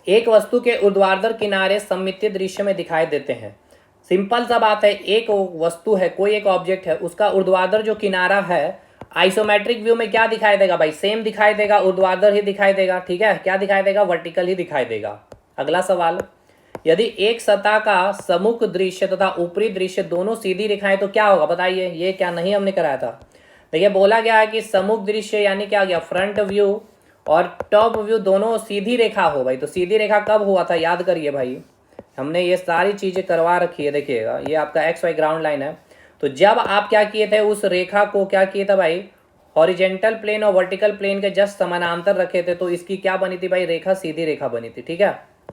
एक वस्तु के ऊर्ध्वाधर किनारे सममितीय दृश्य में दिखाई देते हैं। सिंपल सा बात है, एक वस्तु है, कोई एक ऑब्जेक्ट है, उसका ऊर्ध्वाधर जो किनारा है आइसोमेट्रिक व्यू में क्या दिखाई देगा भाई, सेम दिखाई देगा, ऊर्ध्वाधर ही दिखाई देगा। ठीक है, क्या दिखाई देगा, वर्टिकल ही दिखाई देगा। अगला सवाल, यदि एक सतह का सम्मुख दृश्य तथा ऊपरी दृश्य दोनों सीधी रेखाएं तो क्या होगा, बताइए। ये क्या नहीं हमने कराया था, देखिए बोला गया है कि सम्मुख दृश्य यानी क्या गया, फ्रंट व्यू और टॉप व्यू दोनों सीधी रेखा हो भाई। तो सीधी रेखा कब हुआ था, याद करिए भाई, हमने ये सारी चीजें करवा रखी है। देखिएगा ये आपका एक्स वाई ग्राउंड लाइन है, तो जब आप क्या किए थे, उस रेखा को क्या किए थे भाई, हॉरिजेंटल प्लेन और वर्टिकल प्लेन के जस्ट समानांतर रखे थे, तो इसकी क्या बनी थी भाई, रेखा सीधी रेखा बनी थी। ठीक है,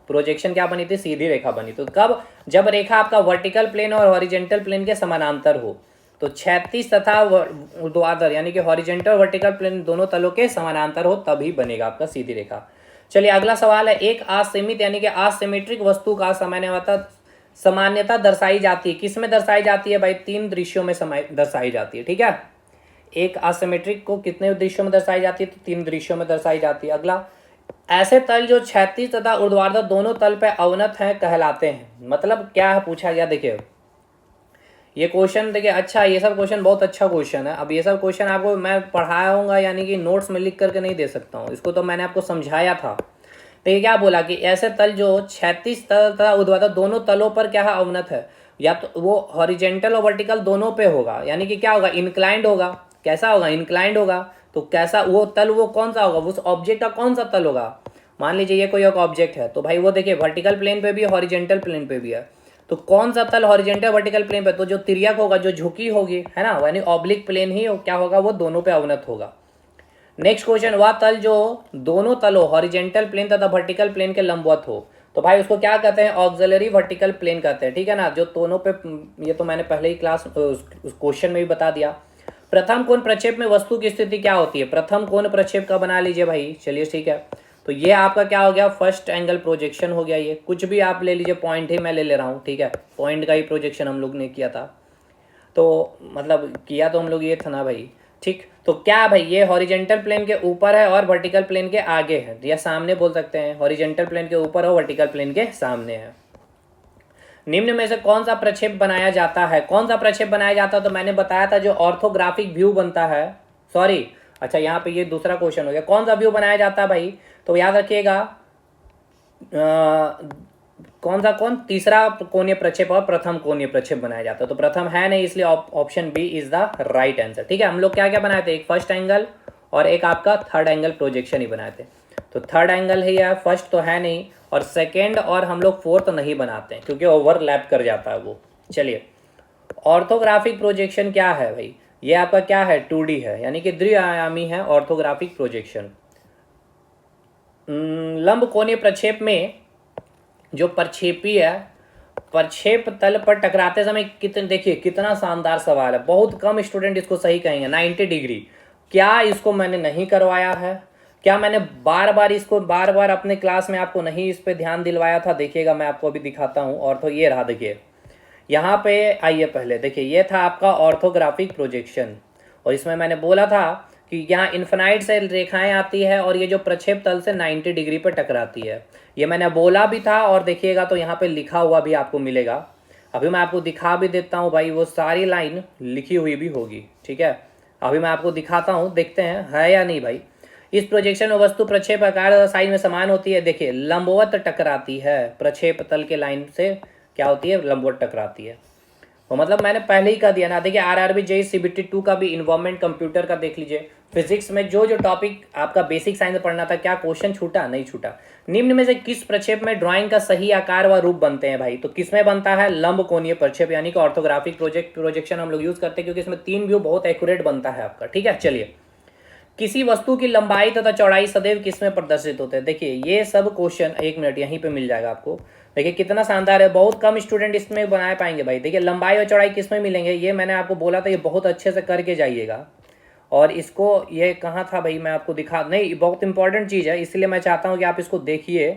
प्रोजेक्शन क्या बनी थी, सीधी रेखा बनी। तो कब, जब रेखा आपका वर्टिकल प्लेन और हॉरिजेंटल प्लेन के समानांतर हो, तो क्षैतिज तथा ऊर्ध्वाधर यानी कि हॉरिजेंटल और वर्टिकल प्लेन दोनों तलों के समानांतर हो तभी बनेगा आपका सीधी रेखा। चलिए अगला सवाल है, एक असीमित यानी कि असिमेट्रिक वस्तु का सामान्यता दर्शाई जाती है, किस में दर्शाई जाती है भाई, 3 दृश्यों में दर्शाई जाती है। ठीक है, एक असिमेट्रिक को कितने दृश्यों में दर्शाई जाती है, तो 3 दृश्यों में दर्शाई जाती है। अगला, ऐसे तल जो क्षैतिज तथा ऊर्ध्वाधर दोनों तल पे अवनत हैं कहलाते हैं। मतलब क्या है पूछा गया, देखिए ये क्वेश्चन देखिए, अच्छा ये सब क्वेश्चन बहुत अच्छा क्वेश्चन है। अब ये सब क्वेश्चन आपको मैं पढ़ाऊंगा यानी कि नोट्स में लिख करके नहीं दे सकता हूँ, इसको तो मैंने आपको समझाया था। तो ये क्या बोला कि ऐसे तल जो क्षैतिज तल तथा ऊर्ध्वाधर दोनों तलों पर क्या है, अवनत है, या तो वो हॉरिजेंटल और वर्टिकल दोनों पे होगा, यानी कि क्या होगा, इंक्लाइंड होगा। कैसा होगा, इंक्लाइंड होगा। तो कैसा वो तल, वो कौन सा होगा, उस ऑब्जेक्ट का कौन सा तल होगा। मान लीजिए ये कोई एक ऑब्जेक्ट है, तो भाई वो देखिए वर्टिकल प्लेन पे भी है, हॉरिजेंटल प्लेन पे भी है, तो कौन सा तल हॉरिजेंटल वर्टिकल प्लेन पे, तो जो तिर्यक होगा, जो झुकी होगी, है ना, यानी ऑब्लिक प्लेन ही क्या होगा, वो दोनों पे अवनत होगा। नेक्स्ट क्वेश्चन, वह तल जो दोनों तलों हॉरिजेंटल प्लेन तथा वर्टिकल प्लेन के लंबवत हो, तो भाई उसको क्या कहते हैं, ऑक्सिलरी वर्टिकल प्लेन कहते हैं। ठीक है ना, जो दोनों पे, ये तो मैंने पहले ही क्लास उस क्वेश्चन में भी बता दिया। प्रथम कोण प्रक्षेप में वस्तु की स्थिति क्या होती है, प्रथम कोण प्रक्षेप का बना लीजिए भाई। चलिए ठीक है, तो ये आपका क्या हो गया, फर्स्ट एंगल प्रोजेक्शन हो गया। ये कुछ भी आप ले लीजिए, पॉइंट ही मैं ले ले रहा हूँ। ठीक है, पॉइंट का ही प्रोजेक्शन हम लोग ने किया था, तो मतलब किया तो हम लोग ये था ना भाई। ठीक, तो क्या भाई, ये हॉरिजेंटल प्लेन के ऊपर है और वर्टिकल प्लेन के आगे है, या सामने बोल सकते हैं, हॉरिजेंटल प्लेन के ऊपर और वर्टिकल प्लेन के सामने है। निम्न में से कौन सा प्रक्षेप बनाया जाता है, कौन सा प्रक्षेप बनाया जाता है, तो मैंने बताया था जो ऑर्थोग्राफिक व्यू बनता है, सॉरी अच्छा यहाँ पे ये दूसरा क्वेश्चन हो गया, कौन सा व्यू बनाया जाता है भाई, तो याद रखिएगा तीसरा कोणीय प्रक्षेप और प्रथम कोणीय प्रक्षेप बनाया जाता है। तो प्रथम है नहीं, इसलिए option B is the right answer. ठीक है, हम लोग क्या क्या बनाए थे, एक फर्स्ट एंगल और एक आपका थर्ड एंगल प्रोजेक्शन ही बनाए थे। तो थर्ड एंगल है या फर्स्ट तो है नहीं, और सेकेंड और हम लोग फोर्थ नहीं बनाते हैं क्योंकि ओवरलैप कर जाता है वो। चलिए, ऑर्थोग्राफिक प्रोजेक्शन क्या है भाई, ये आपका क्या है, 2D है, यानी कि द्विआयामी है ऑर्थोग्राफिक प्रोजेक्शन। लंब कोणीय प्रक्षेप में जो प्रक्षेपी है, प्रक्षेप तल पर टकराते समय कितने, देखिए कितना शानदार सवाल है, बहुत कम स्टूडेंट इसको सही कहेंगे। 90 डिग्री, क्या इसको मैंने नहीं करवाया है, क्या मैंने बार बार अपने क्लास में आपको नहीं इस पे ध्यान दिलवाया था। देखिएगा, मैं आपको अभी दिखाता हूँ। ऑर्थो ये रहा, देखिए यहाँ पे आइए, पहले देखिए ये था आपका ऑर्थोग्राफिक प्रोजेक्शन, और इसमें मैंने बोला था कि यहाँ इन्फिनाइट से रेखाएं आती है और ये जो प्रक्षेप तल से 90 डिग्री पर टकराती है, ये मैंने बोला भी था। और देखिएगा तो यहाँ पे लिखा हुआ भी आपको मिलेगा, अभी मैं आपको दिखा भी देता हूँ भाई, वो सारी लाइन लिखी हुई भी होगी। ठीक है, अभी मैं आपको दिखाता हूँ, देखते हैं है या नहीं भाई। इस प्रोजेक्शन में वस्तु प्रक्षेप आकार और साइज में समान होती है। देखिए लंबवत टकराती है, प्रक्षेप तल के लाइन से क्या होती है, लंबवत टकराती है। वो मतलब मैंने पहले ही कह दिया ना। देखिए आरआरबी जेईई सीबीटी 2 का भी इन्वायरमेंट कंप्यूटर का देख लीजिए, फिजिक्स में जो जो टॉपिक आपका बेसिक साइंस पढ़ना था, क्या क्वेश्चन छूटा, नहीं छूटा। निम्न में से किस प्रक्षेप में ड्राइंग का सही आकार व रूप बनते हैं भाई, तो किसमें बनता है, लंब कोणीय प्रक्षेप, यानी कि ऑर्थोग्राफिक प्रोजेक्शन हम लोग यूज करते हैं क्योंकि इसमें 3 व्यू बहुत एक्यूरेट बनता है आपका। ठीक है, चलिए, किसी वस्तु की लंबाई तथा चौड़ाई सदैव किसमें प्रदर्शित होते हैं। देखिए ये सब क्वेश्चन 1 मिनट यहीं पे मिल जाएगा आपको। देखिए कितना शानदार है, बहुत कम स्टूडेंट इसमें बना पाएंगे भाई। देखिए लंबाई और चौड़ाई किसमें मिलेंगे, ये मैंने आपको बोला था, ये बहुत अच्छे से करके जाइएगा। और इसको ये कहाँ था भाई, मैं आपको दिखा, नहीं बहुत इंपॉर्टेंट चीज़ है, इसलिए मैं चाहता हूँ कि आप इसको देखिए।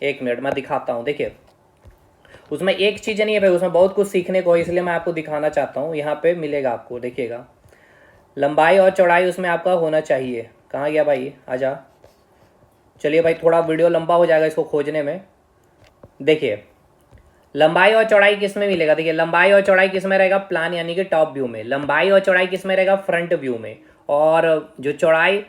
1 मिनट मैं दिखाता हूँ। देखिए उसमें एक चीज़ नहीं है भाई, उसमें बहुत कुछ सीखने को है, इसलिए मैं आपको दिखाना चाहता हूँ। यहाँ पे मिलेगा आपको, देखिएगा लंबाई और चौड़ाई उसमें आपका होना चाहिए। कहाँ गया भाई, आजा। चलिए भाई, थोड़ा वीडियो लंबा हो जाएगा इसको खोजने में। देखिए लंबाई और चौड़ाई किस में मिलेगा, देखिए लंबाई और चौड़ाई किस में रहेगा, प्लान यानी कि टॉप व्यू में। लंबाई और चौड़ाई किस में रहेगा, फ्रंट व्यू में। और जो चौड़ाई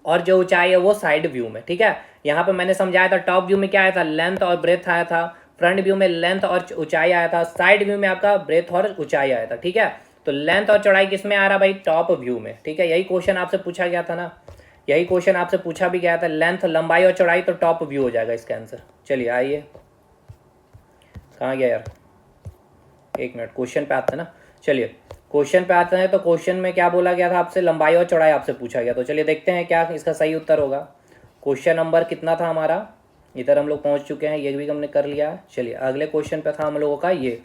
और जो ऊंचाई है वो साइड व्यू में। ठीक है, यहाँ पे मैंने समझाया था, टॉप व्यू में क्या आया था, लेंथ और ब्रेथ आया था, फ्रंट व्यू में लेंथ और ऊंचाई आया था, साइड व्यू में आपका ब्रेथ और ऊंचाई आया था। ठीक है, तो लेंथ और चौड़ाई किस में आ रहा भाई, टॉप व्यू में। ठीक है, यही क्वेश्चन आपसे पूछा गया था ना, यही क्वेश्चन आपसे पूछा भी गया था, लेंथ लंबाई और चौड़ाई, तो टॉप व्यू हो जाएगा इसका आंसर। चलिए आइए, कहाँ गया यार, 1 मिनट, क्वेश्चन पे आते हैं ना। चलिए क्वेश्चन पे आते हैं, तो क्वेश्चन में क्या बोला गया था आपसे, लंबाई और चौड़ाई आपसे पूछा गया। तो चलिए देखते हैं क्या इसका सही उत्तर होगा। क्वेश्चन नंबर कितना था हमारा, इधर हम लोग पहुंच चुके हैं, ये भी हमने कर लिया। चलिए अगले क्वेश्चन पे था हम लोगों का ये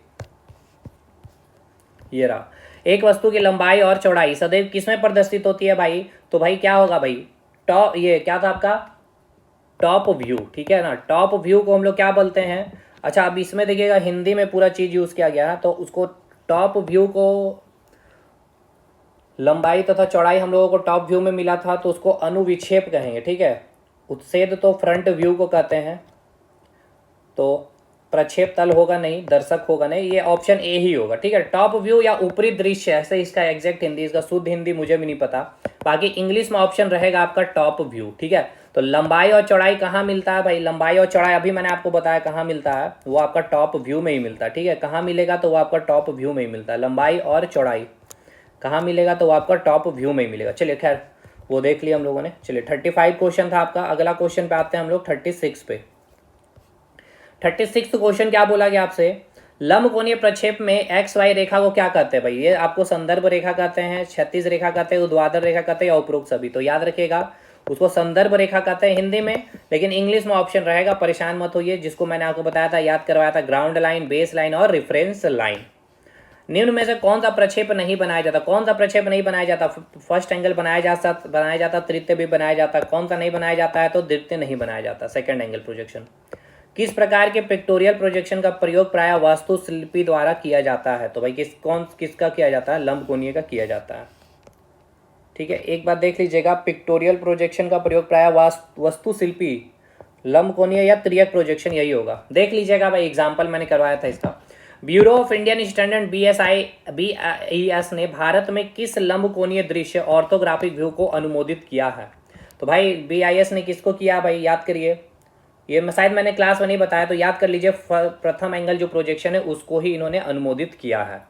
रहा, एक वस्तु की लंबाई और चौड़ाई सदैव किसमें प्रदर्शित होती है भाई, तो भाई क्या होगा भाई, टॉप, ये क्या था आपका, टॉप व्यू। ठीक है ना, टॉप व्यू को हम लोग क्या बोलते हैं। अच्छा अब इसमें देखिएगा हिंदी में पूरा चीज़ यूज़ किया गया है, तो उसको टॉप व्यू को, लंबाई तथा चौड़ाई हम लोगों को टॉप व्यू में मिला था, तो उसको अनुविक्षेप कहेंगे। ठीक है, उत्सेद तो फ्रंट व्यू को कहते हैं, तो प्रक्षेप तल होगा नहीं, दर्शक होगा नहीं, ये ऑप्शन ए ही होगा। ठीक है, टॉप व्यू या ऊपरी दृश्य, ऐसे इसका एग्जैक्ट हिंदी, इसका शुद्ध हिंदी मुझे भी नहीं पता, बाकी इंग्लिश में ऑप्शन रहेगा आपका टॉप व्यू। ठीक है, तो लंबाई और चौड़ाई कहाँ मिलता है भाई, लंबाई और चौड़ाई अभी मैंने आपको बताया कहाँ मिलता है, वो आपका टॉप व्यू में ही मिलता है। ठीक है, कहाँ मिलेगा, तो वो आपका टॉप व्यू में ही मिलता है। लंबाई और चौड़ाई कहाँ मिलेगा, तो वो आपका टॉप व्यू में ही मिलेगा। चलिए खैर वो देख लिया हम लोगों ने। चलिए 35 क्वेश्चन था आपका, अगला क्वेश्चन पे आते हैं हम लोग 36 पे। 36 क्वेश्चन क्या बोला गया आपसे, लंब कोणीय प्रक्षेप में एक्स वाई रेखा को क्या कहते हैं भाई, ये आपको संदर्भ रेखा कहते हैं, क्षैतिज रेखा कहते हैं, ऊर्ध्वाधर रेखा कहते हैं, या उपरोक्त सभी। तो याद रखिएगा उसको संदर्भ रेखा कहते हैं हिंदी में, लेकिन इंग्लिश में ऑप्शन रहेगा, परेशान मत होइए, जिसको मैंने आपको बताया था, याद करवाया था, ग्राउंड लाइन, बेस लाइन और रेफरेंस लाइन। निम्न में से कौन सा प्रक्षेप नहीं बनाया जाता, कौन सा प्रक्षेप नहीं बनाया जाता, फर्स्ट एंगल बनाया जाता, तृतीय भी बनाया जाता, कौन सा नहीं बनाया जाता है, तो द्वितीय नहीं बनाया जाता, सेकंड एंगल प्रोजेक्शन। किस प्रकार के पिक्टोरियल प्रोजेक्शन का प्रयोग प्रायः वास्तुशिल्पी द्वारा किया जाता है, तो भाई किसका किया जाता है, लंब कोणीय का किया जाता है। ठीक है, एक बात देख लीजिएगा, पिक्टोरियल प्रोजेक्शन का प्रयोग प्रायः वास्तुशिल्पी, लंब कोणीय या त्रियक प्रोजेक्शन, यही होगा। देख लीजिएगा भाई, एग्जाम्पल मैंने करवाया था इसका। Bureau of Indian standard BIS ने भारत में किस लंब कोणीय दृश्य ऑर्थोग्राफिक व्यू को अनुमोदित किया है, तो भाई BIS ने किसको किया भाई, याद करिए, ये शायद मैंने क्लास में नहीं बताया, तो याद कर लीजिए प्रथम एंगल जो प्रोजेक्शन है उसको ही इन्होंने अनुमोदित किया है।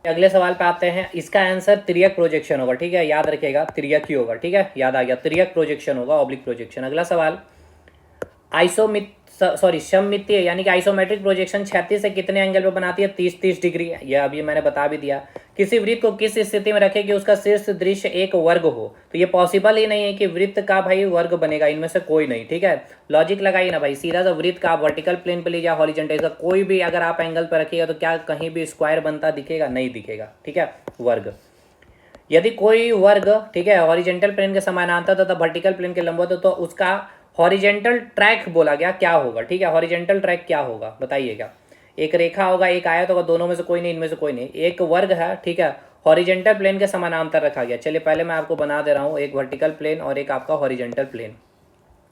अगले सवाल पे आते हैं। इसका आंसर तिर्यक प्रोजेक्शन होगा, ठीक है, याद रखिएगा तिर्यक ही होगा, ठीक है, याद आ गया, तिर्यक प्रोजेक्शन होगा, ऑब्लिक प्रोजेक्शन। अगला सवाल, सममितीय यानी कि आइसोमेट्रिक प्रोजेक्शन क्षैतिज से कितने एंगल पे बनाती है? 30 डिग्री। यह अभी मैंने बता भी दिया। किसी वृत्त को किस स्थिति में रखे कि उसका शीर्ष दृश्य एक वर्ग हो? तो ये पॉसिबल ही नहीं है कि वृत्त का भाई वर्ग बनेगा, इनमें से कोई नहीं, ठीक है। लॉजिक लगाइए ना भाई, सीधा सा वृत्त का आप वर्टिकल प्लेन पे लीजिए, हॉरिजॉन्टल का कोई भी अगर आप एंगल पर रखिएगा तो क्या कहीं भी स्क्वायर बनता दिखेगा? नहीं दिखेगा, ठीक है, वर्ग। यदि कोई वर्ग, ठीक है, हॉरिजॉन्टल प्लेन के समानांतर तथा वर्टिकल प्लेन के लंबवत हो तो उसका हॉरिजॉन्टल ट्रैक बोला गया, क्या होगा? ठीक है, हॉरिजॉन्टल ट्रैक क्या होगा बताइएगा? एक रेखा होगा, एक आयत होगा, दोनों में से कोई नहीं, इनमें से कोई नहीं, एक वर्ग है, ठीक है, हॉरिजॉन्टल प्लेन के समानांतर रखा गया। चलिए पहले मैं आपको बना दे रहा हूँ, एक वर्टिकल प्लेन और एक आपका हॉरिजॉन्टल प्लेन।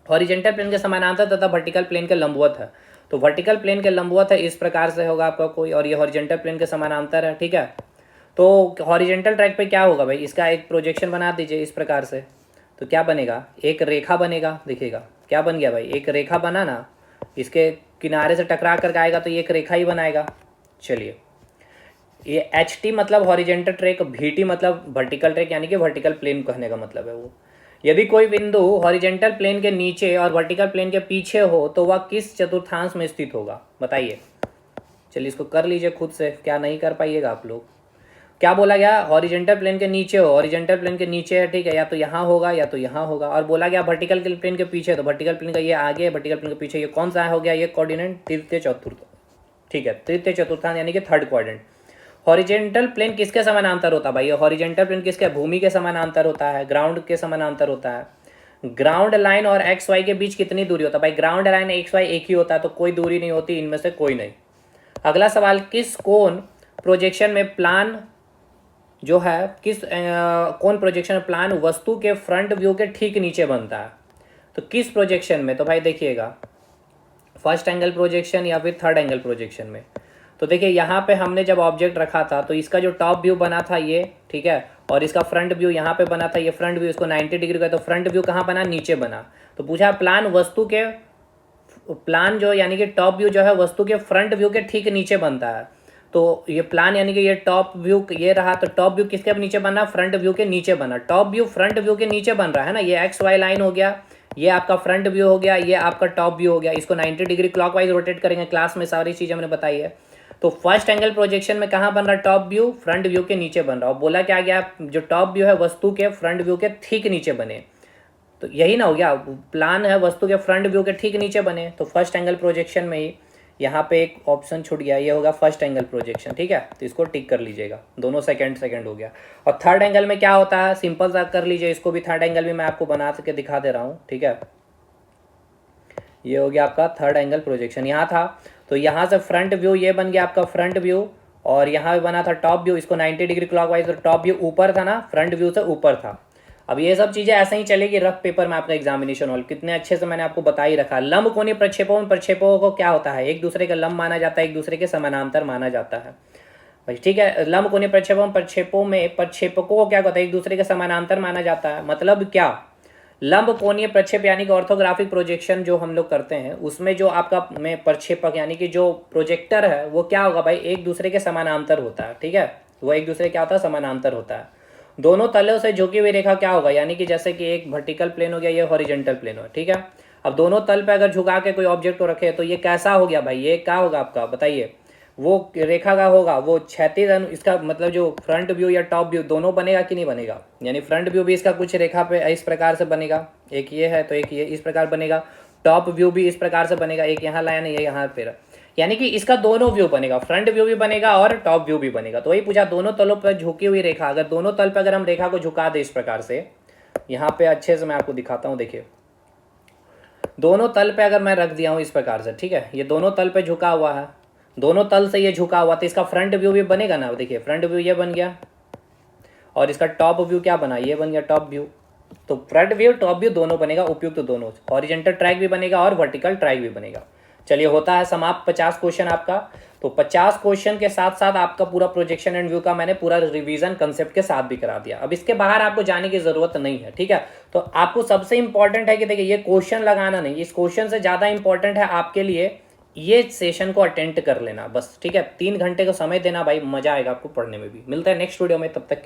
हॉरिजॉन्टल प्लेन के समानांतर तथा वर्टिकल प्लेन के लंबवत है, तो वर्टिकल प्लेन के लंबवत है इस प्रकार से होगा आपका कोई, और ये हॉरिजॉन्टल प्लेन के समानांतर है, ठीक है। तो हॉरिजॉन्टल ट्रैक पे क्या होगा भाई? इसका एक प्रोजेक्शन बना दीजिए इस प्रकार से, तो क्या बनेगा? एक रेखा बनेगा, देखिएगा क्या बन गया भाई, एक रेखा बना ना, इसके किनारे से टकरा कर आएगा तो ये एक रेखा ही बनाएगा। चलिए, ये एच टी मतलब हॉरिजेंटल ट्रैक, वी टी मतलब वर्टिकल ट्रैक, यानी कि वर्टिकल प्लेन कहने का मतलब है वो। यदि कोई बिंदु हॉरिजेंटल प्लेन के नीचे और वर्टिकल प्लेन के पीछे हो तो वह किस चतुर्थांश में स्थित होगा बताइए? चलिए इसको कर लीजिए खुद से, क्या नहीं कर पाइएगा आप लोग। क्या बोला गया? हॉरिजेंटल प्लेन के नीचे हो, हॉरिजेंटल प्लेन के नीचे है, ठीक है, या तो यहाँ होगा या तो यहाँ होगा। और बोला गया वर्टिकल प्लेन के पीछे, तो वर्टिकल प्लेन का ये आगे, वर्टिकल प्लेन के पीछे, ये कौन सा हो गया? ये कोऑर्डिनेट तृतीय चतुर्थ, ठीक है, तृतीय चतुर्थांश यानी कि थर्ड क्वाड्रेंट। हॉरिजेंटल प्लेन किसके समानांतर होता है भाई? हॉरिजेंटल प्लेन किसके? भूमि के समानांतर होता है, ग्राउंड के समानांतर होता है। ग्राउंड लाइन और एक्स वाई के बीच कितनी दूरी होता है भाई? ग्राउंड लाइन एक्स वाई एक ही होता है, तो कोई दूरी नहीं होती, इनमें से कोई नहीं। अगला सवाल, किस कोण प्रोजेक्शन में प्लान जो है, कौन प्रोजेक्शन प्लान वस्तु के फ्रंट व्यू के ठीक नीचे बनता है? तो किस प्रोजेक्शन में? तो भाई देखिएगा, फर्स्ट एंगल प्रोजेक्शन या फिर थर्ड एंगल प्रोजेक्शन में। तो देखिए यहाँ पे हमने जब ऑब्जेक्ट रखा था तो इसका जो टॉप व्यू बना था ये, ठीक है, और इसका फ्रंट व्यू यहाँ पे बना था, ये फ्रंट व्यू, इसको 90 डिग्री का, तो फ्रंट व्यू कहाँ बना? नीचे बना। तो पूछा प्लान वस्तु के, प्लान जो यानी कि टॉप व्यू जो है वस्तु के फ्रंट व्यू के ठीक नीचे बनता है। तो ये प्लान यानी कि ये टॉप व्यू ये रहा, तो टॉप व्यू किसके नीचे बना? फ्रंट व्यू के नीचे बना। टॉप व्यू फ्रंट व्यू के नीचे बन रहा है ना, ये एक्स वाई लाइन हो गया, ये आपका फ्रंट व्यू हो गया, ये आपका टॉप व्यू हो गया। इसको 90 डिग्री क्लॉकवाइज रोटेट करेंगे, क्लास में सारी चीज़ें हमने बताई है। तो फर्स्ट एंगल प्रोजेक्शन में कहाँ बन रहा? टॉप व्यू फ्रंट व्यू के नीचे बन रहा है। बोला क्या गया? जो टॉप व्यू है वस्तु के फ्रंट व्यू के ठीक नीचे बने, तो यही ना हो गया, प्लान है वस्तु के फ्रंट व्यू के ठीक नीचे बने। तो फर्स्ट एंगल प्रोजेक्शन में ही यहाँ पे एक ऑप्शन छूट गया, ये होगा फर्स्ट एंगल प्रोजेक्शन, ठीक है, तो इसको टिक कर लीजिएगा, दोनों सेकंड हो गया। और थर्ड एंगल में क्या होता है? सिंपल सा कर लीजिए, इसको भी थर्ड एंगल भी मैं आपको बना के दिखा दे रहा हूँ, ठीक है। ये हो गया आपका थर्ड एंगल प्रोजेक्शन, यहाँ था, तो यहाँ से फ्रंट व्यू ये बन गया आपका फ्रंट व्यू, और यहाँ भी बना था टॉप व्यू, इसको 90 डिग्री क्लॉकवाइज, तो टॉप व्यू ऊपर था ना, फ्रंट व्यू से ऊपर था। अब ये सब चीज़ें ऐसे ही चलेगी रफ पेपर में आपका एग्जामिनेशन हॉल, कितने अच्छे से मैंने आपको बता ही रखा। लंब कोणीय प्रक्षेपों में प्रक्षेपों को क्या होता है? एक दूसरे का लंब माना जाता है, एक दूसरे के समानांतर माना जाता है भाई, ठीक है। लंब कोणीय प्रक्षेपों में प्रक्षेपकों को क्या होता है? एक दूसरे के समानांतर माना जाता है। मतलब क्या? लंब कोणीय प्रक्षेप यानी कि ऑर्थोग्राफिक प्रोजेक्शन जो हम लोग करते हैं उसमें जो आपका में प्रक्षेपक यानी कि जो प्रोजेक्टर है वो क्या होगा भाई? एक दूसरे के समानांतर होता है, ठीक है, वो एक दूसरे क्या होता है? समानांतर होता है। दोनों तलों से झुकी हुई रेखा क्या होगा? यानी कि जैसे कि एक वर्टिकल प्लेन हो गया, ये हॉरिजॉन्टल प्लेन हो, ठीक है। अब दोनों तल पे अगर झुका के कोई ऑब्जेक्ट को रखे तो ये कैसा हो गया भाई? ये क्या होगा आपका बताइए? वो रेखा का होगा, वो क्षैतिज, इसका मतलब जो फ्रंट व्यू या टॉप व्यू दोनों बनेगा कि नहीं बनेगा? यानी फ्रंट व्यू भी इसका कुछ रेखा पे इस प्रकार से बनेगा, एक ये है तो एक ये इस प्रकार बनेगा। टॉप व्यू भी इस प्रकार से बनेगा, एक यहाँ लाइन है, ये यहाँ पे, यानी कि इसका दोनों व्यू बनेगा, फ्रंट व्यू भी बनेगा और टॉप व्यू भी बनेगा। तो वही पूछा, दोनों तलों पर झुकी हुई रेखा, अगर दोनों तल पर अगर हम रेखा को झुका दे इस प्रकार से, यहाँ पे अच्छे से मैं आपको दिखाता हूँ, देखिए दोनों तल पे अगर मैं रख दिया हूँ इस प्रकार से, ठीक है, ये दोनों तल पे झुका हुआ है, दोनों तल से ये झुका हुआ, तो इसका फ्रंट व्यू भी बनेगा ना। देखिए फ्रंट व्यू ये बन गया, और इसका टॉप व्यू क्या बना? ये बन गया टॉप व्यू। तो फ्रंट व्यू टॉप व्यू दोनों बनेगा, उपयुक्त तो दोनों, हॉरिजॉन्टल ट्रैक भी बनेगा और वर्टिकल ट्रैक भी बनेगा। चलिए होता है समाप्त 50 क्वेश्चन आपका। तो 50 क्वेश्चन के साथ साथ आपका पूरा प्रोजेक्शन एंड व्यू का मैंने पूरा रिवीजन कंसेप्ट के साथ भी करा दिया। अब इसके बाहर आपको जाने की जरूरत नहीं है, ठीक है। तो आपको सबसे इंपॉर्टेंट है कि देखिए ये क्वेश्चन लगाना नहीं, इस क्वेश्चन से ज्यादा इंपॉर्टेंट है आपके लिए ये सेशन को अटेंड कर लेना बस, ठीक है। 3 घंटे का समय देना भाई, मजा आएगा आपको पढ़ने में भी। मिलता है नेक्स्ट वीडियो में, तब तक